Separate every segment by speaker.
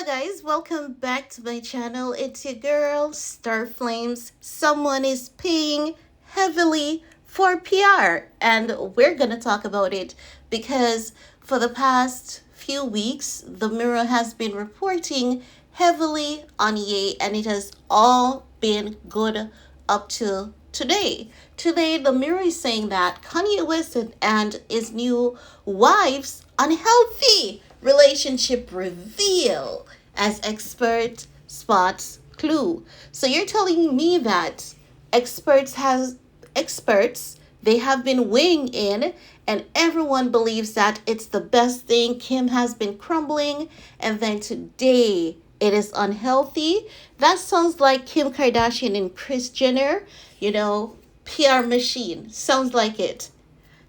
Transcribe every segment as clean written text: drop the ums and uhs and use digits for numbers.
Speaker 1: guys, welcome back to my channel. It's your girl, Star Flames. Someone is paying heavily for PR, and we're gonna talk about it because for the past few weeks, the Mirror has been reporting heavily on Ye, and it has all been good up to today. Today, the Mirror is saying that Kanye West and his new wife's unhealthy relationship reveal as expert spots clue. So you're telling me that experts they have been weighing in and everyone believes that it's the best thing. Kim has been crumbling and then today it is unhealthy. That sounds like Kim Kardashian and Kris Jenner, you know, PR machine. Sounds like it.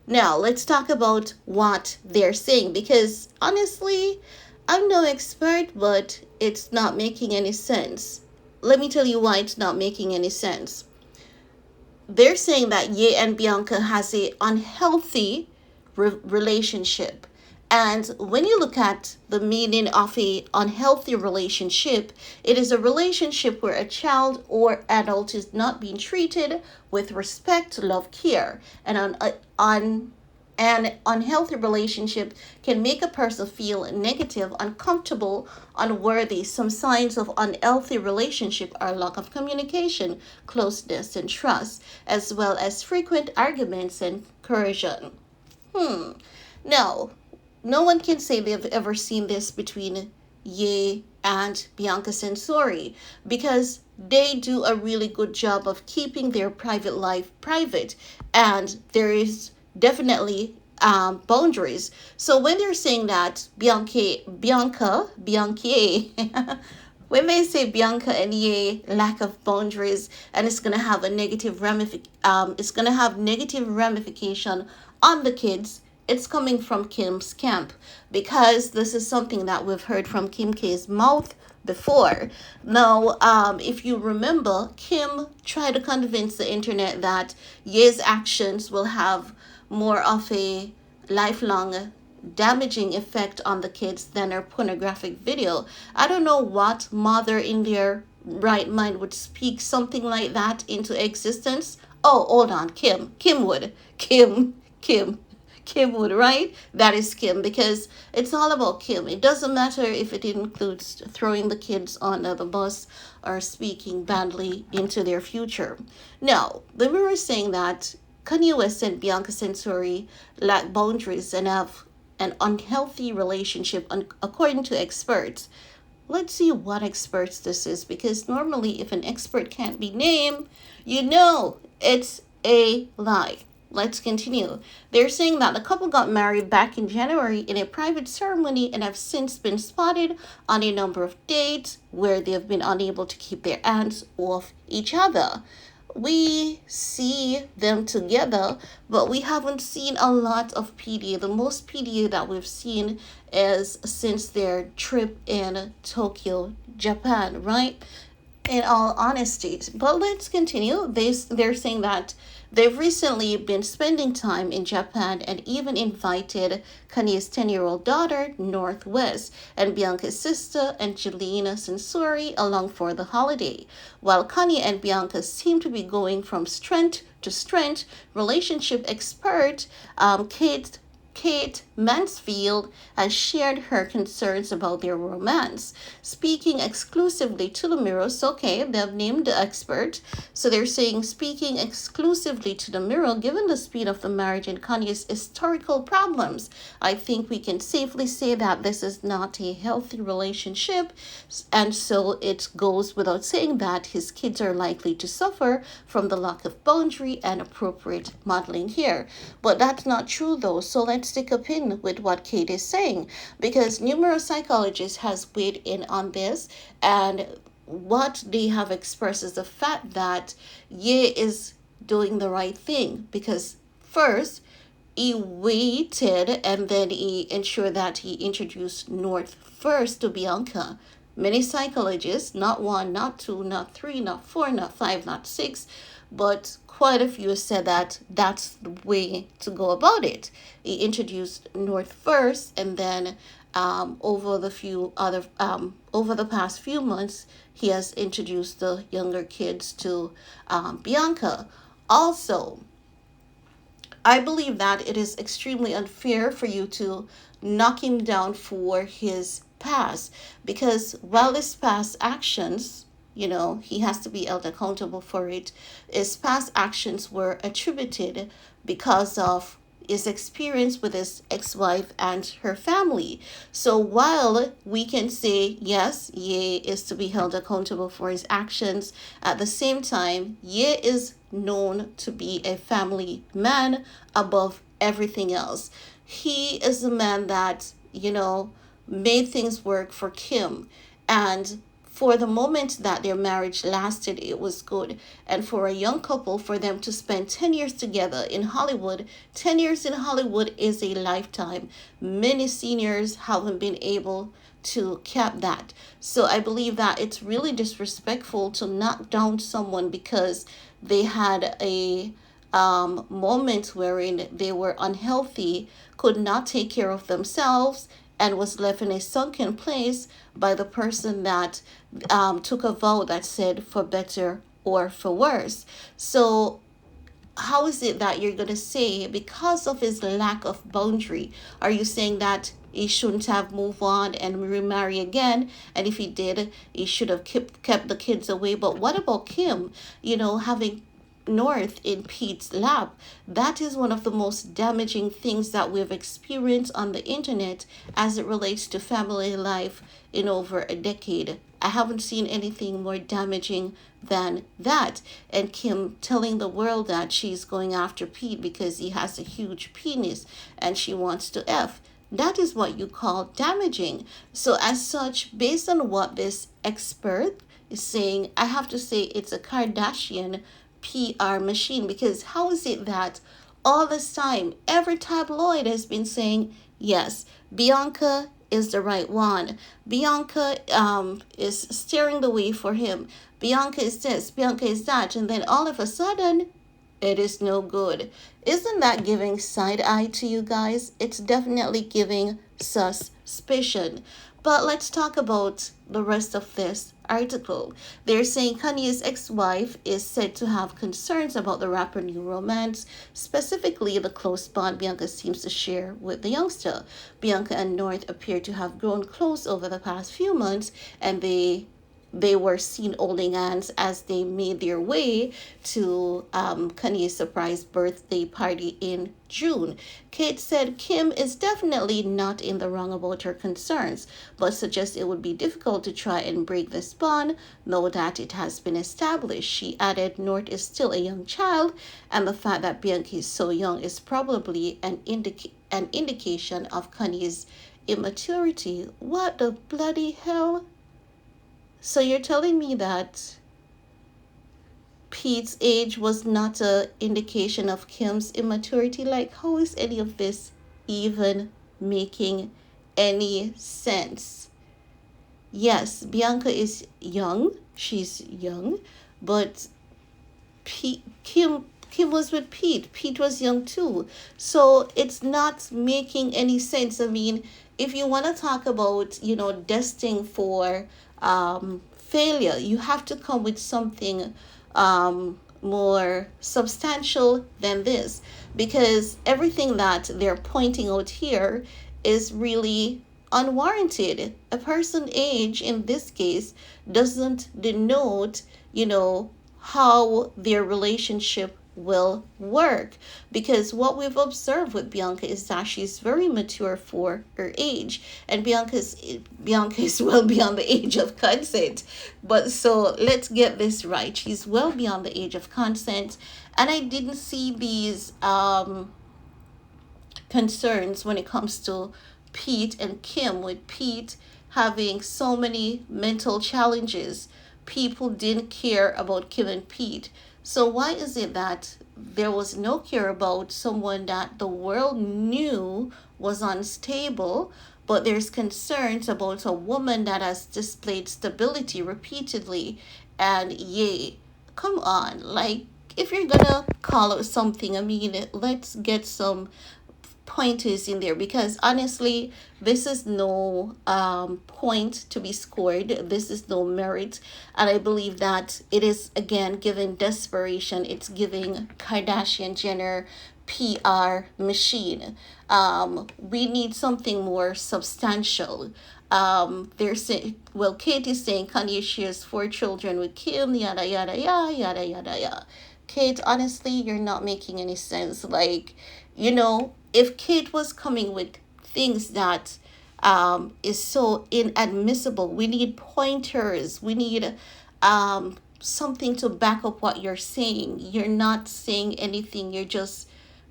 Speaker 1: Now, let's talk about what they're saying because honestly, I'm no expert, but it's not making any sense. Let me tell you why it's not making any sense. They're saying that Ye and Bianca has a unhealthy relationship. And when you look at the meaning of a unhealthy relationship, it is a relationship where a child or adult is not being treated with respect, love, care, and on an unhealthy relationship can make a person feel negative, uncomfortable, unworthy. Some signs of unhealthy relationship are lack of communication, closeness, and trust, as well as frequent arguments and coercion. No, no one can say they've ever seen this between Ye and Bianca Censori because they do a really good job of keeping their private life private, and there is definitely boundaries. So when they're saying that Bianca, when they say Bianca and Ye lack of boundaries, and it's gonna have a it's gonna have negative ramification on the kids. It's coming from Kim's camp because this is something that we've heard from Kim K's mouth before. Now, if you remember, Kim tried to convince the internet that Ye's actions will have more of a lifelong damaging effect on the kids than a pornographic video. I don't know what mother in their right mind would speak something like that into existence. Oh, hold on, Kim. Kim would. Kim. Kim would, right? That is Kim because it's all about Kim. It doesn't matter if it includes throwing the kids on the bus or speaking badly into their future. Now, the mirror is saying that Kanye West and Bianca Censori lack boundaries and have an unhealthy relationship, according to experts. Let's see what experts this is because normally, if an expert can't be named, you know it's a lie. Let's continue. They're saying that the couple got married back in January in a private ceremony and have since been spotted on a number of dates where they have been unable to keep their hands off each other. We see them together, but we haven't seen a lot of PDA. The most PDA that we've seen is since their trip in Tokyo, Japan, right? In all honesty. But let's continue. They're saying that they've recently been spending time in Japan and even invited Kanye's 10-year-old daughter, Northwest, and Bianca's sister, Angelina Censori, along for the holiday. While Kanye and Bianca seem to be going from strength to strength, relationship expert Kate Mansfield has shared her concerns about their romance. Speaking exclusively to the Mirror, so okay, they've named the expert. So they're saying, speaking exclusively to the Mirror, given the speed of the marriage and Kanye's historical problems, I think we can safely say that this is not a healthy relationship. And so it goes without saying that his kids are likely to suffer from the lack of boundary and appropriate modeling here. But that's not true though. So let's stick a pin with what Kate is saying because numerous psychologists has weighed in on this, and what they have expressed is the fact that Ye is doing the right thing because first he waited and then he ensured that he introduced North first to Bianca. Many psychologists, not one, not two, not three, not four, not five, not six, but quite a few said that that's the way to go about it. He introduced North first and then over the past few months, he has introduced the younger kids to Bianca. Also, I believe that it is extremely unfair for you to knock him down for his past, because while his past actions, he has to be held accountable for it. His past actions were attributed because of his experience with his ex-wife and her family. So while we can say yes, Ye is to be held accountable for his actions, at the same time, Ye is known to be a family man above everything else. He is a man that, made things work for Kim. And for the moment that their marriage lasted, it was good. And for a young couple, for them to spend 10 years together in Hollywood, 10 years in Hollywood is a lifetime. Many seniors haven't been able to cap that. So I believe that it's really disrespectful to knock down someone because they had a moment wherein they were unhealthy, could not take care of themselves, and was left in a sunken place by the person that took a vow that said for better or for worse. So how is it that you're going to say because of his lack of boundary, are you saying that he shouldn't have moved on and remarry again, and if he did, he should have kept the kids away? But what about Kim, having North in Pete's lap? That is one of the most damaging things that we've experienced on the internet as it relates to family life in over a decade. I haven't seen anything more damaging than that. And Kim telling the world that she's going after Pete because he has a huge penis and she wants to F. That is what you call damaging. So, as such, based on what this expert is saying, I have to say it's a Kardashian PR machine, because how is it that all this time every tabloid has been saying yes, Bianca is the right one, Bianca is steering the way for him, Bianca is this, Bianca is that, and then all of a sudden it is no good? Isn't that giving side eye to you guys? It's definitely giving suspicion. But let's talk about the rest of this article. They're saying Kanye's ex-wife is said to have concerns about the rapper new romance, specifically the close bond Bianca seems to share with the youngster. Bianca and North appear to have grown close over the past few months, and they were seen holding hands as they made their way to Kanye's surprise birthday party in June. Kate said Kim is definitely not in the wrong about her concerns, but suggests it would be difficult to try and break this bond now that it has been established. She added North is still a young child, and the fact that Bianca is so young is probably an indication of Kanye's immaturity. What the bloody hell? So you're telling me that Pete's age was not a indication of Kim's immaturity? Like, how is any of this even making any sense? Yes, Bianca is young. She's young, but Kim was with Pete. Pete was young too. So it's not making any sense. I mean, if you want to talk about, destined for failure, you have to come with something more substantial than this, because everything that they're pointing out here is really unwarranted. A person age in this case doesn't denote, how their relationship will work, because what we've observed with Bianca is that she's very mature for her age, and Bianca is well beyond the age of consent. But so let's get this right, she's well beyond the age of consent, and I didn't see these concerns when it comes to Pete and Kim. With Pete having so many mental challenges, people didn't care about Kim and Pete. So why is it that there was no care about someone that the world knew was unstable, but there's concerns about a woman that has displayed stability repeatedly? And yay, come on, like, if you're gonna call it something, I mean, let's get some pointers in there, because honestly, this is no point to be scored. This is no merit. And I believe that it is, again, giving desperation. It's giving Kardashian Jenner PR machine. We need something more substantial. They're saying, well, Kate is saying Kanye shares 4 children with Kim, yada yada yada yada yada yada. Kate, honestly, you're not making any sense. Like, if Kate was coming with things that is so inadmissible, we need pointers. We need something to back up what you're saying. You're not saying anything. You're just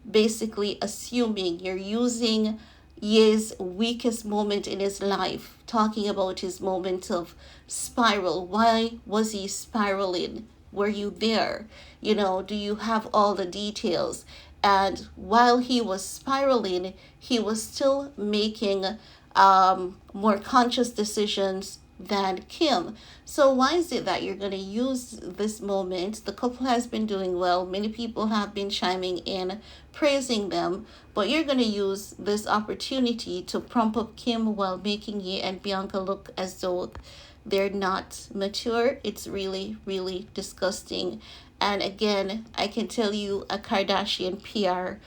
Speaker 1: basically assuming. You're using Ye's weakest moment in his life, talking about his moment of spiral. Why was he spiraling? Were you there? Do you have all the details? And while he was spiraling, he was still making more conscious decisions than Kim. So why is it that you're going to use this moment? The couple has been doing well. Many people have been chiming in, praising them, but you're going to use this opportunity to prompt up Kim while making Ye and Bianca look as though they're not mature. It's really, really disgusting. And again, I can tell you a Kardashian PR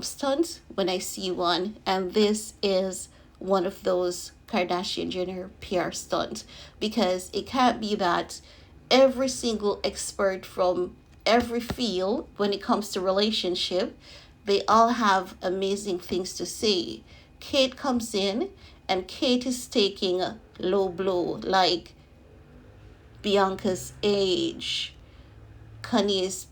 Speaker 1: stunt when I see one. And this is one of those Kardashian Jenner PR stunts, because it can't be that every single expert from every field when it comes to relationship, they all have amazing things to say. Kate comes in and Kate is taking a low blow, like Bianca's age, Kanye's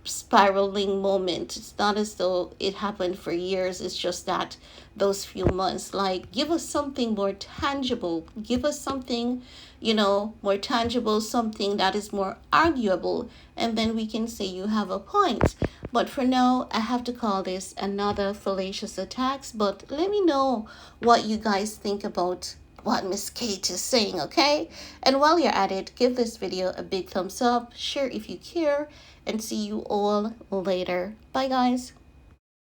Speaker 1: spiraling moment. It's not as though it happened for years. It's just that those few months. Like, give us something more tangible. Give us something, more tangible, something that is more arguable, and then we can say you have a point. But for now, I have to call this another fallacious attacks. But let me know what you guys think about what Miss Kate is saying, okay? And while you're at it, give this video a big thumbs up, share if you care, and see you all later. Bye, guys.